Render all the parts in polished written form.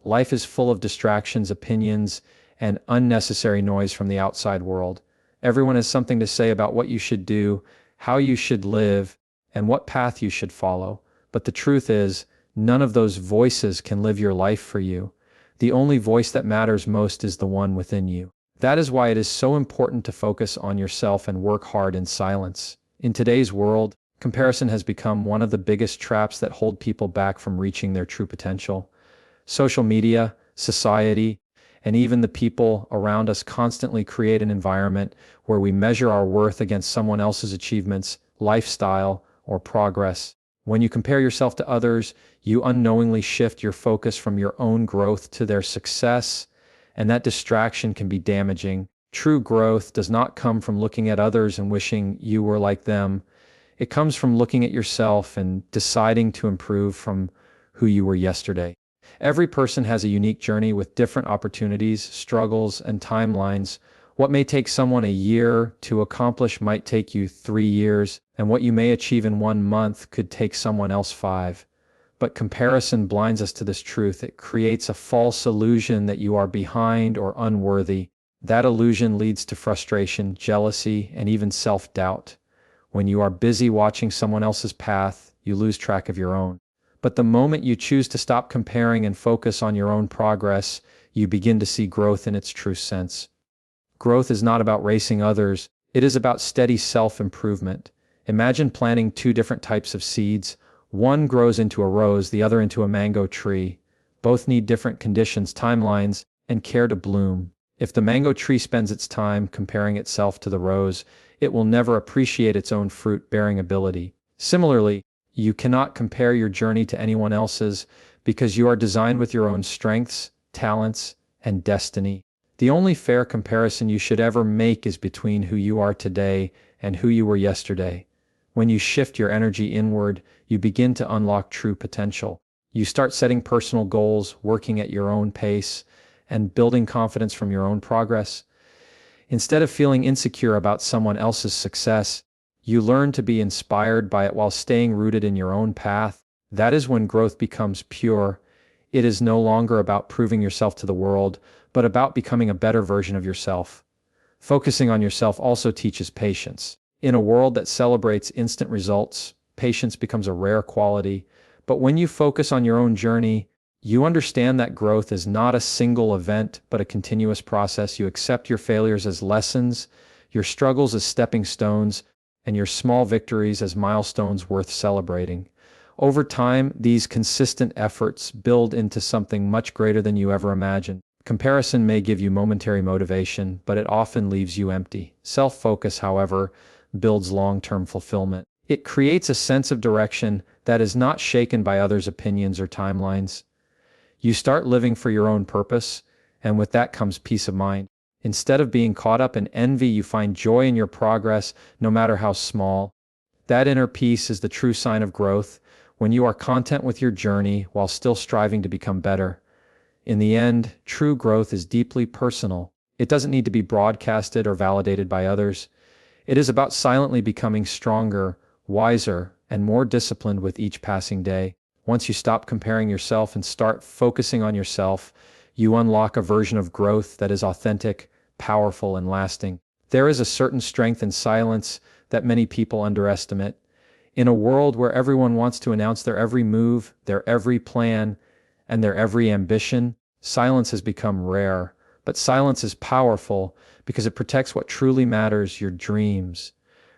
Life is full of distractions, opinions, and unnecessary noise from the outside world. Everyone has something to say about what you should do, how you should live, and what path you should follow. But the truth is, none of those voices can live your life for you. The only voice that matters most is the one within you. That is why it is so important to focus on yourself and work hard in silence. In today's world, comparison has become one of the biggest traps that hold people back from reaching their true potential. Social media, society, and even the people around us constantly create an environment where we measure our worth against someone else's achievements, lifestyle, or progress. When you compare yourself to others, you unknowingly shift your focus from your own growth to their success, and that distraction can be damaging. True growth does not come from looking at others and wishing you were like them. It comes from looking at yourself and deciding to improve from who you were yesterday. Every person has a unique journey with different opportunities, struggles, and timelines. What may take someone a year to accomplish might take you 3 years, and what you may achieve in 1 month could take someone else 5. But comparison blinds us to this truth. It creates a false illusion that you are behind or unworthy. That illusion leads to frustration, jealousy, and even self-doubt. When you are busy watching someone else's path, you lose track of your own. But the moment you choose to stop comparing and focus on your own progress, you begin to see growth in its true sense. Growth is not about racing others, it is about steady self-improvement. Imagine planting 2 different types of seeds. One grows into a rose, the other into a mango tree. Both need different conditions, timelines, and care to bloom. If the mango tree spends its time comparing itself to the rose, it will never appreciate its own fruit-bearing ability. Similarly, you cannot compare your journey to anyone else's because you are designed with your own strengths, talents, and destiny. The only fair comparison you should ever make is between who you are today and who you were yesterday. When you shift your energy inward, you begin to unlock true potential. You start setting personal goals, working at your own pace, and building confidence from your own progress. Instead of feeling insecure about someone else's success, you learn to be inspired by it while staying rooted in your own path. That is when growth becomes pure. It is no longer about proving yourself to the world, but about becoming a better version of yourself. Focusing on yourself also teaches patience. In a world that celebrates instant results, patience becomes a rare quality. But when you focus on your own journey, you understand that growth is not a single event, but a continuous process. You accept your failures as lessons, your struggles as stepping stones, and your small victories as milestones worth celebrating. Over time, these consistent efforts build into something much greater than you ever imagined. Comparison may give you momentary motivation, but it often leaves you empty. Self-focus, however, builds long-term fulfillment. It creates a sense of direction that is not shaken by others' opinions or timelines. You start living for your own purpose, and with that comes peace of mind. Instead of being caught up in envy, you find joy in your progress, no matter how small. That inner peace is the true sign of growth, when you are content with your journey while still striving to become better. In the end, true growth is deeply personal. It doesn't need to be broadcasted or validated by others. It is about silently becoming stronger, wiser, and more disciplined with each passing day. Once you stop comparing yourself and start focusing on yourself, you unlock a version of growth that is authentic, powerful, and lasting. There is a certain strength in silence that many people underestimate. In a world where everyone wants to announce their every move, their every plan, and their every ambition, silence has become rare. But silence is powerful because it protects what truly matters, your dreams.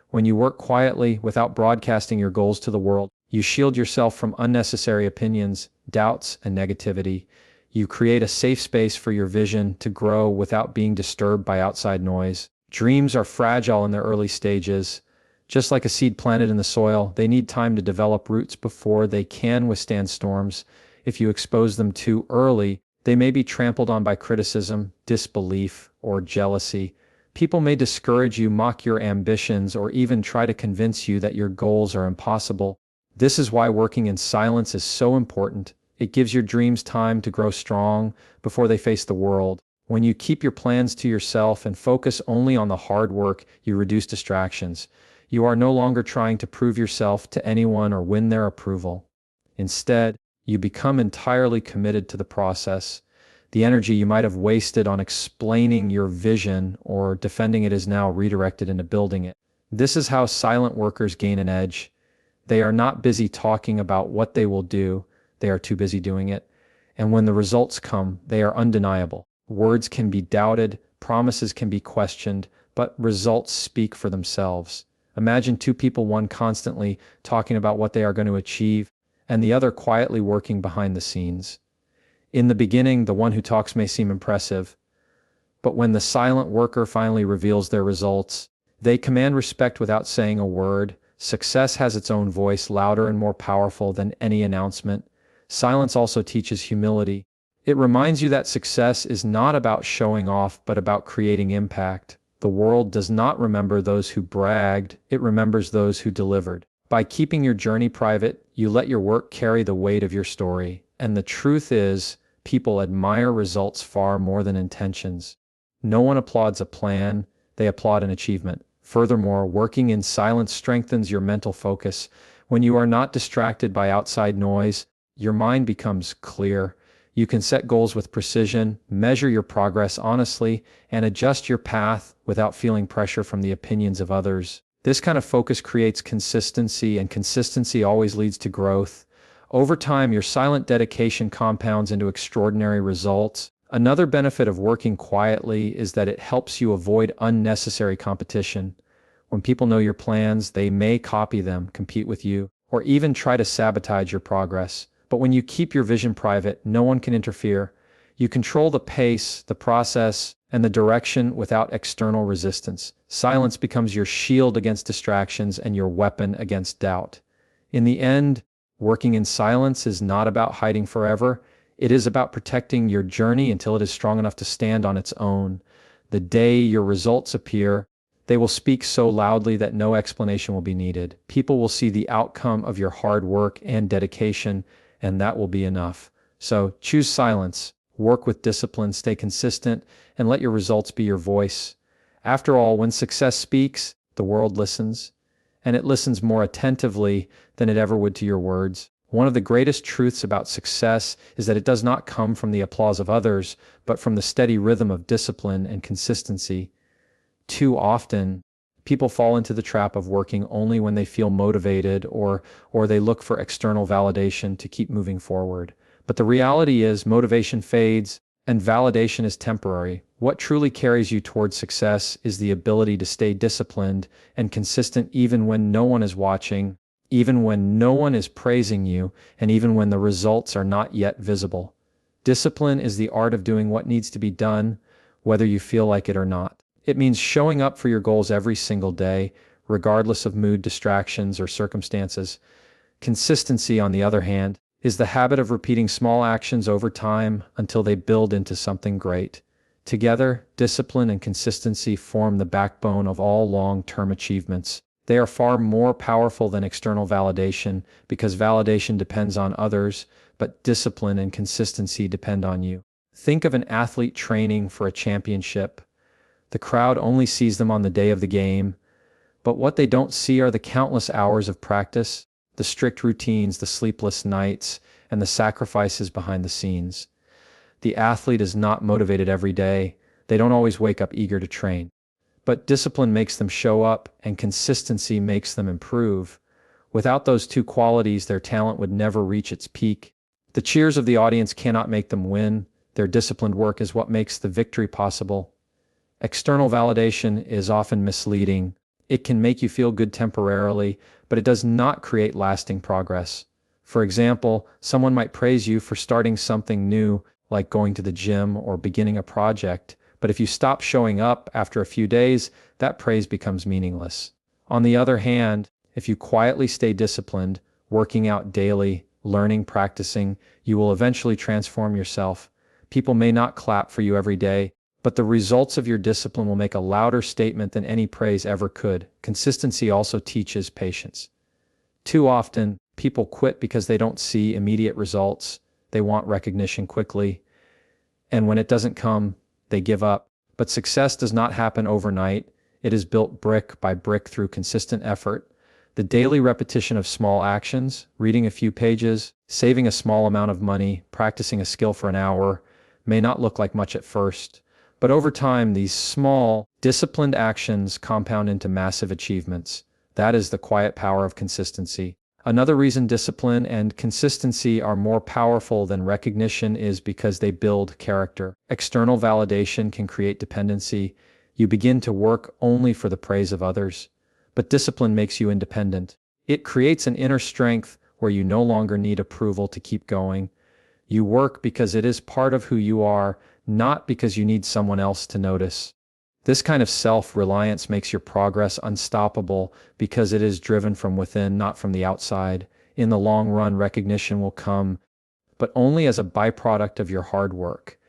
When you work quietly without broadcasting your goals to the world, you shield yourself from unnecessary opinions, doubts, and negativity. You create a safe space for your vision to grow without being disturbed by outside noise. Dreams are fragile in their early stages. Just like a seed planted in the soil, they need time to develop roots before they can withstand storms. If you expose them too early, they may be trampled on by criticism, disbelief, or jealousy. People may discourage you, mock your ambitions, or even try to convince you that your goals are impossible. This is why working in silence is so important. It gives your dreams time to grow strong before they face the world. When you keep your plans to yourself and focus only on the hard work, you reduce distractions. You are no longer trying to prove yourself to anyone or win their approval. Instead, You become entirely committed to the process. The energy you might have wasted on explaining your vision or defending it is now redirected into building it. This is how silent workers gain an edge. They are not busy talking about what they will do, they are too busy doing it. And when the results come, they are undeniable. Words can be doubted, promises can be questioned, but results speak for themselves. Imagine two people, one constantly talking about what they are going to achieve, and the other quietly working behind the scenes. In the beginning, the one who talks may seem impressive, but when the silent worker finally reveals their results, they command respect without saying a word. Success has its own voice, louder and more powerful than any announcement. Silence also teaches humility. It reminds you that success is not about showing off, but about creating impact. The world does not remember those who bragged, it remembers those who delivered. By keeping your journey private, you let your work carry the weight of your story. And the truth is, people admire results far more than intentions. No one applauds a plan, they applaud an achievement. Furthermore, working in silence strengthens your mental focus. When you are not distracted by outside noise, your mind becomes clear. You can set goals with precision, measure your progress honestly, and adjust your path without feeling pressure from the opinions of others. This kind of focus creates consistency, and consistency always leads to growth. Over time, your silent dedication compounds into extraordinary results. Another benefit of working quietly is that it helps you avoid unnecessary competition. When people know your plans, they may copy them, compete with you, or even try to sabotage your progress. But when you keep your vision private, no one can interfere. You control the pace, the process, and the direction without external resistance. Silence becomes your shield against distractions and your weapon against doubt. In the end, working in silence is not about hiding forever. It is about protecting your journey until it is strong enough to stand on its own. The day your results appear, they will speak so loudly that no explanation will be needed. People will see the outcome of your hard work and dedication, and that will be enough. So choose silence, work with discipline, stay consistent, and let your results be your voice. After all, when success speaks, the world listens, and it listens more attentively than it ever would to your words. One of the greatest truths about success is that it does not come from the applause of others, but from the steady rhythm of discipline and consistency. Too often, people fall into the trap of working only when they feel motivated or they look for external validation to keep moving forward. But the reality is motivation fades and validation is temporary. What truly carries you towards success is the ability to stay disciplined and consistent even when no one is watching, even when no one is praising you, and even when the results are not yet visible. Discipline is the art of doing what needs to be done, whether you feel like it or not. It means showing up for your goals every single day, regardless of mood, distractions, or circumstances. Consistency, on the other hand, is the habit of repeating small actions over time until they build into something great. Together, discipline and consistency form the backbone of all long-term achievements. They are far more powerful than external validation because validation depends on others, but discipline and consistency depend on you. Think of an athlete training for a championship. The crowd only sees them on the day of the game, but what they don't see are the countless hours of practice, the strict routines, the sleepless nights, and the sacrifices behind the scenes. The athlete is not motivated every day. They don't always wake up eager to train. But discipline makes them show up, and consistency makes them improve. Without those two qualities, their talent would never reach its peak. The cheers of the audience cannot make them win. Their disciplined work is what makes the victory possible. External validation is often misleading. It can make you feel good temporarily, but it does not create lasting progress. For example, someone might praise you for starting something new, like going to the gym or beginning a project, but if you stop showing up after a few days, that praise becomes meaningless. On the other hand, if you quietly stay disciplined, working out daily, learning, practicing, you will eventually transform yourself. People may not clap for you every day, but the results of your discipline will make a louder statement than any praise ever could. Consistency also teaches patience. Too often, people quit because they don't see immediate results. They want recognition quickly. And when it doesn't come, they give up. But success does not happen overnight. It is built brick by brick through consistent effort. The daily repetition of small actions, reading a few pages, saving a small amount of money, practicing a skill for an hour, may not look like much at first, but over time, these small, disciplined actions compound into massive achievements. That is the quiet power of consistency. Another reason discipline and consistency are more powerful than recognition is because they build character. External validation can create dependency. You begin to work only for the praise of others. But discipline makes you independent. It creates an inner strength where you no longer need approval to keep going. You work because it is part of who you are, not because you need someone else to notice. This kind of self-reliance makes your progress unstoppable because it is driven from within, not from the outside. In the long run, recognition will come, but only as a byproduct of your hard work.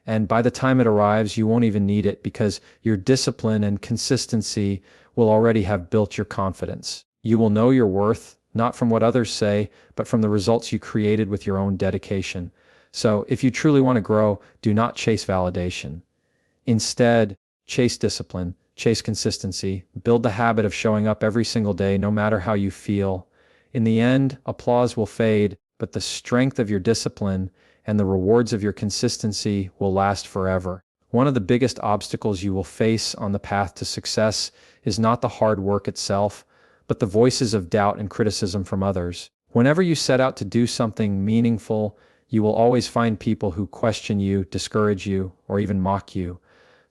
And by the time it arrives, you won't even need it because your discipline and consistency will already have built your confidence. You will know your worth, not from what others say, but from the results you created with your own dedication. So, if you truly want to grow, do not chase validation. Instead, chase discipline, chase consistency, build the habit of showing up every single day, no matter how you feel. In the end, applause will fade, but the strength of your discipline and the rewards of your consistency will last forever. One of the biggest obstacles you will face on the path to success is not the hard work itself, but the voices of doubt and criticism from others. Whenever you set out to do something meaningful, you will always find people who question you, discourage you, or even mock you.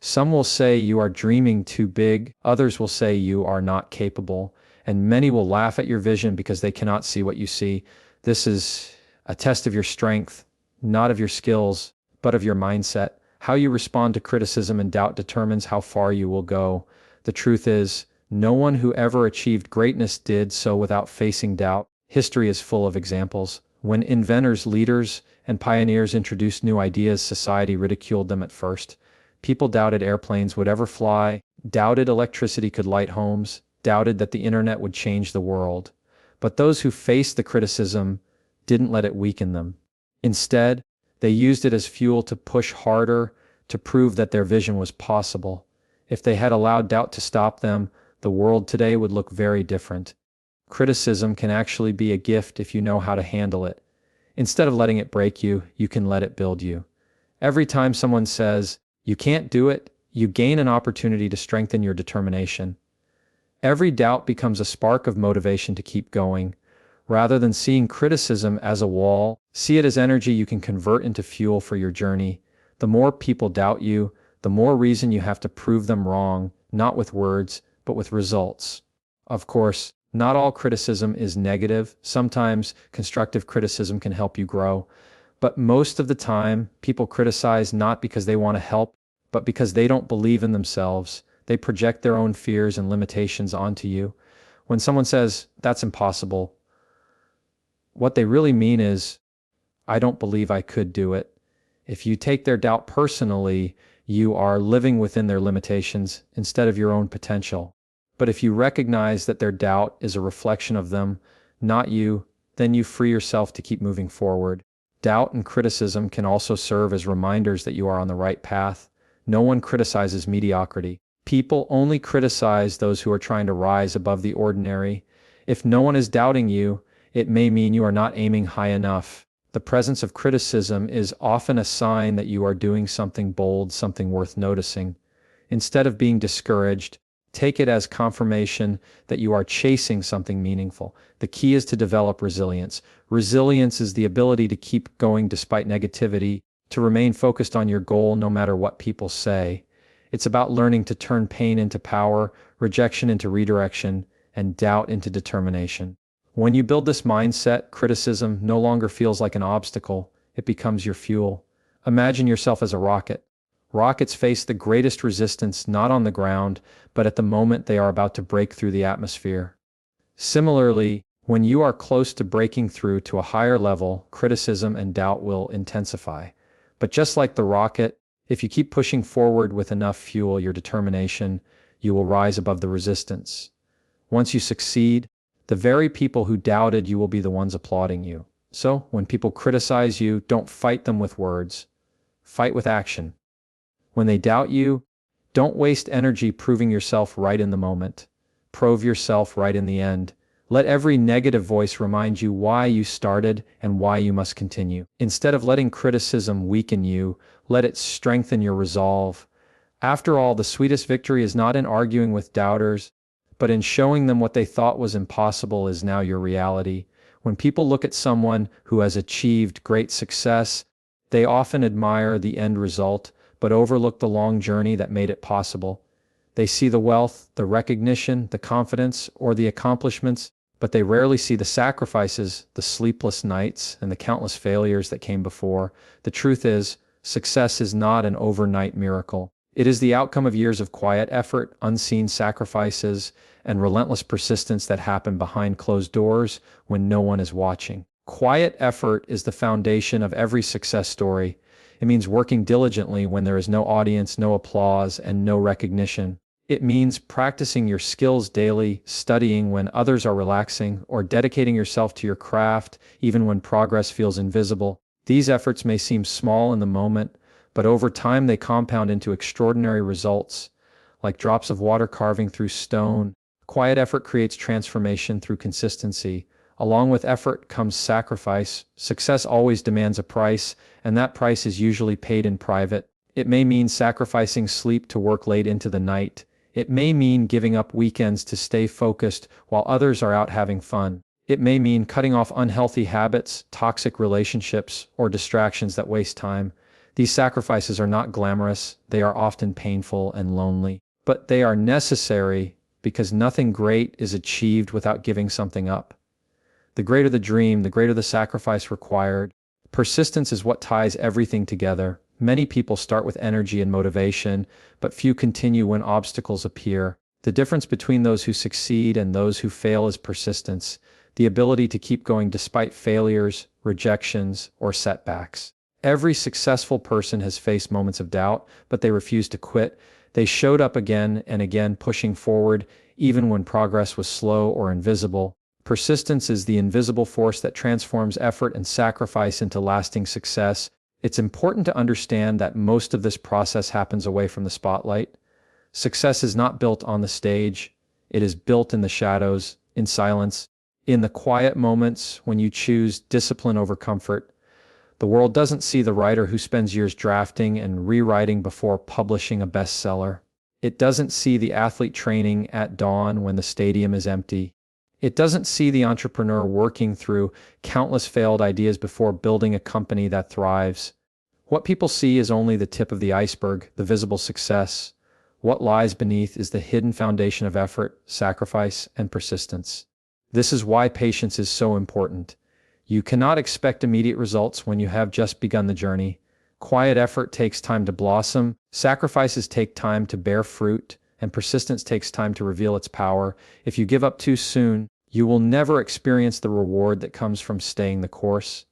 Some will say you are dreaming too big, others will say you are not capable, and many will laugh at your vision because they cannot see what you see. This is a test of your strength, not of your skills, but of your mindset. How you respond to criticism and doubt determines how far you will go. The truth is, no one who ever achieved greatness did so without facing doubt. History is full of examples. When inventors, leaders, and pioneers introduced new ideas, society ridiculed them at first. People doubted airplanes would ever fly, doubted electricity could light homes, doubted that the internet would change the world. But those who faced the criticism didn't let it weaken them. Instead, they used it as fuel to push harder, to prove that their vision was possible. If they had allowed doubt to stop them, the world today would look very different. Criticism can actually be a gift if you know how to handle it. Instead of letting it break you, you can let it build you. Every time someone says, "You can't do it," you gain an opportunity to strengthen your determination. Every doubt becomes a spark of motivation to keep going. Rather than seeing criticism as a wall, see it as energy you can convert into fuel for your journey. The more people doubt you, the more reason you have to prove them wrong, not with words, but with results. Of course, not all criticism is negative. Sometimes constructive criticism can help you grow. But most of the time, people criticize not because they want to help, but because they don't believe in themselves. They project their own fears and limitations onto you. When someone says, "That's impossible," what they really mean is, "I don't believe I could do it." If you take their doubt personally, you are living within their limitations instead of your own potential. But if you recognize that their doubt is a reflection of them, not you, then you free yourself to keep moving forward. Doubt and criticism can also serve as reminders that you are on the right path. No one criticizes mediocrity. People only criticize those who are trying to rise above the ordinary. If no one is doubting you, it may mean you are not aiming high enough. The presence of criticism is often a sign that you are doing something bold, something worth noticing. Instead of being discouraged, take it as confirmation that you are chasing something meaningful. The key is to develop resilience. Resilience is the ability to keep going despite negativity, to remain focused on your goal no matter what people say. It's about learning to turn pain into power, rejection into redirection, and doubt into determination. When you build this mindset, criticism no longer feels like an obstacle. It becomes your fuel. Imagine yourself as a rocket. Rockets face the greatest resistance not on the ground, but at the moment they are about to break through the atmosphere. Similarly, when you are close to breaking through to a higher level, criticism and doubt will intensify. But just like the rocket, if you keep pushing forward with enough fuel, your determination, you will rise above the resistance. Once you succeed, the very people who doubted you will be the ones applauding you. So, when people criticize you, don't fight them with words. Fight with action. When they doubt you, don't waste energy proving yourself right in the moment. Prove yourself right in the end. Let every negative voice remind you why you started and why you must continue. Instead of letting criticism weaken you, let it strengthen your resolve. After all, the sweetest victory is not in arguing with doubters, but in showing them what they thought was impossible is now your reality. When people look at someone who has achieved great success, they often admire the end result, but overlook the long journey that made it possible. They see the wealth, the recognition, the confidence, or the accomplishments, but they rarely see the sacrifices, the sleepless nights, and the countless failures that came before. The truth is, success is not an overnight miracle. It is the outcome of years of quiet effort, unseen sacrifices, and relentless persistence that happen behind closed doors when no one is watching. Quiet effort is the foundation of every success story. It means working diligently when there is no audience, no applause, and no recognition. It means practicing your skills daily, studying when others are relaxing, or dedicating yourself to your craft even when progress feels invisible. These efforts may seem small in the moment, but over time they compound into extraordinary results, like drops of water carving through stone. Quiet effort creates transformation through consistency. Along with effort comes sacrifice. Success always demands a price, and that price is usually paid in private. It may mean sacrificing sleep to work late into the night. It may mean giving up weekends to stay focused while others are out having fun. It may mean cutting off unhealthy habits, toxic relationships, or distractions that waste time. These sacrifices are not glamorous, they are often painful and lonely, but they are necessary because nothing great is achieved without giving something up. The greater the dream, the greater the sacrifice required. Persistence is what ties everything together. Many people start with energy and motivation, but few continue when obstacles appear. The difference between those who succeed and those who fail is persistence, the ability to keep going despite failures, rejections, or setbacks. Every successful person has faced moments of doubt, but they refused to quit. They showed up again and again, pushing forward, even when progress was slow or invisible. Persistence is the invisible force that transforms effort and sacrifice into lasting success. It's important to understand that most of this process happens away from the spotlight. Success is not built on the stage. It is built in the shadows, in silence, in the quiet moments when you choose discipline over comfort. The world doesn't see the writer who spends years drafting and rewriting before publishing a bestseller. It doesn't see the athlete training at dawn when the stadium is empty. It doesn't see the entrepreneur working through countless failed ideas before building a company that thrives. What people see is only the tip of the iceberg, the visible success. What lies beneath is the hidden foundation of effort, sacrifice, and persistence. This is why patience is so important. You cannot expect immediate results when you have just begun the journey. Quiet effort takes time to blossom, sacrifices take time to bear fruit, and persistence takes time to reveal its power. If you give up too soon, you will never experience the reward that comes from staying the course.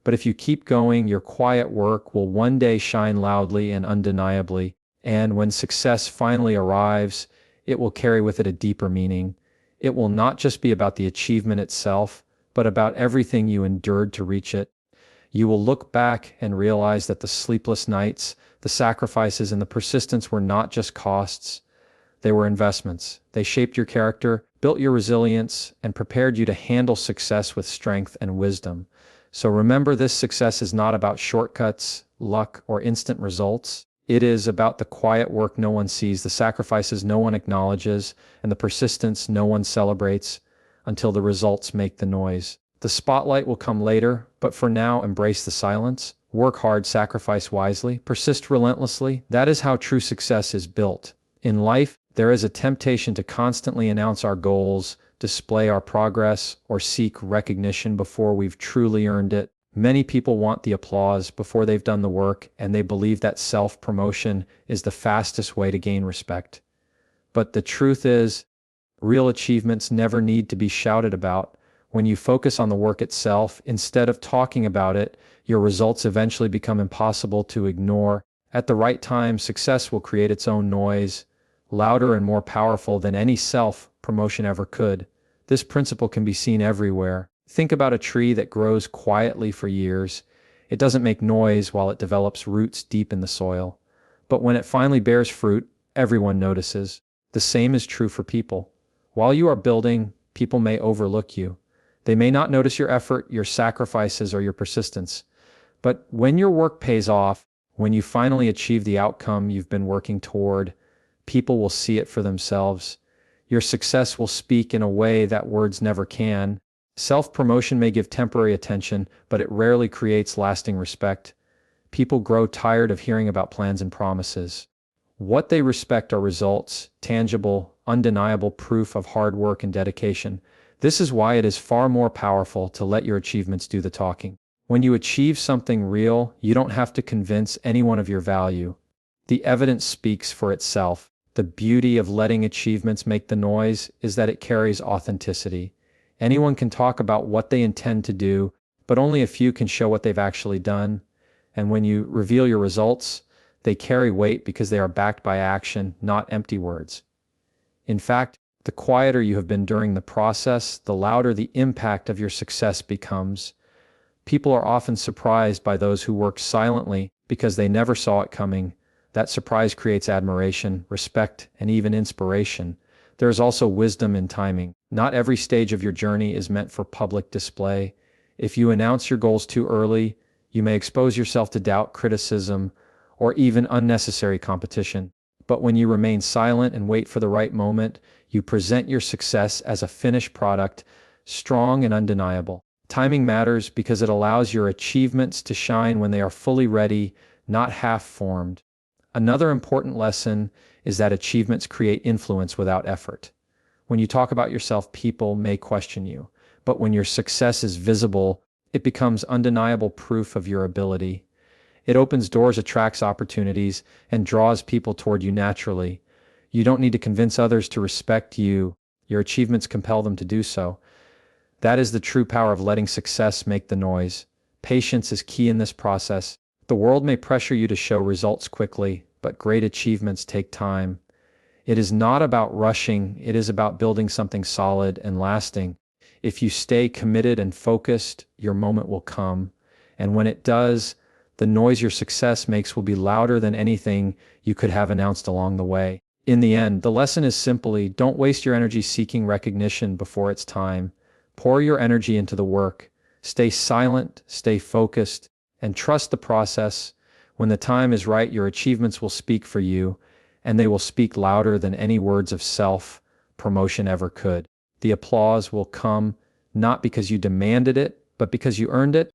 But if you keep going, your quiet work will one day shine loudly and undeniably. And when success finally arrives, it will carry with it a deeper meaning. It will not just be about the achievement itself, but about everything you endured to reach it. You will look back and realize that the sleepless nights, the sacrifices, and the persistence were not just costs. They were investments. They shaped your character, built your resilience, and prepared you to handle success with strength and wisdom. So remember, this success is not about shortcuts, luck, or instant results. It is about the quiet work no one sees, the sacrifices no one acknowledges, and the persistence no one celebrates until the results make the noise. The spotlight will come later, but for now, embrace the silence. Work hard, sacrifice wisely, persist relentlessly. That is how true success is built. In life, there is a temptation to constantly announce our goals, display our progress, or seek recognition before we've truly earned it. Many people want the applause before they've done the work, and they believe that self-promotion is the fastest way to gain respect. But the truth is, real achievements never need to be shouted about. When you focus on the work itself, instead of talking about it, your results eventually become impossible to ignore. At the right time, success will create its own noise, louder and more powerful than any self-promotion ever could. This principle can be seen everywhere. Think about a tree that grows quietly for years. It doesn't make noise while it develops roots deep in the soil. But when it finally bears fruit, everyone notices. The same is true for people. While you are building, people may overlook you. They may not notice your effort, your sacrifices, or your persistence. But when your work pays off, when you finally achieve the outcome you've been working toward, people will see it for themselves. Your success will speak in a way that words never can. Self-promotion may give temporary attention, but it rarely creates lasting respect. People grow tired of hearing about plans and promises. What they respect are results, tangible, undeniable proof of hard work and dedication. This is why it is far more powerful to let your achievements do the talking. When you achieve something real, you don't have to convince anyone of your value. The evidence speaks for itself. The beauty of letting achievements make the noise is that it carries authenticity. Anyone can talk about what they intend to do, but only a few can show what they've actually done. And when you reveal your results, they carry weight because they are backed by action, not empty words. In fact, the quieter you have been during the process, the louder the impact of your success becomes. People are often surprised by those who work silently because they never saw it coming. That surprise creates admiration, respect, and even inspiration. There is also wisdom in timing. Not every stage of your journey is meant for public display. If you announce your goals too early, you may expose yourself to doubt, criticism, or even unnecessary competition. But when you remain silent and wait for the right moment, you present your success as a finished product, strong and undeniable. Timing matters because it allows your achievements to shine when they are fully ready, not half-formed. Another important lesson is that achievements create influence without effort. When you talk about yourself, people may question you, but when your success is visible, it becomes undeniable proof of your ability. It opens doors, attracts opportunities, and draws people toward you naturally. You don't need to convince others to respect you. Your achievements compel them to do so. That is the true power of letting success make the noise. Patience is key in this process. The world may pressure you to show results quickly, but great achievements take time. It is not about rushing, it is about building something solid and lasting. If you stay committed and focused, your moment will come. And when it does, the noise your success makes will be louder than anything you could have announced along the way. In the end, the lesson is simply, don't waste your energy seeking recognition before it's time. Pour your energy into the work. Stay silent, stay focused, and trust the process. When the time is right, your achievements will speak for you, and they will speak louder than any words of self-promotion ever could. The applause will come not because you demanded it, but because you earned it.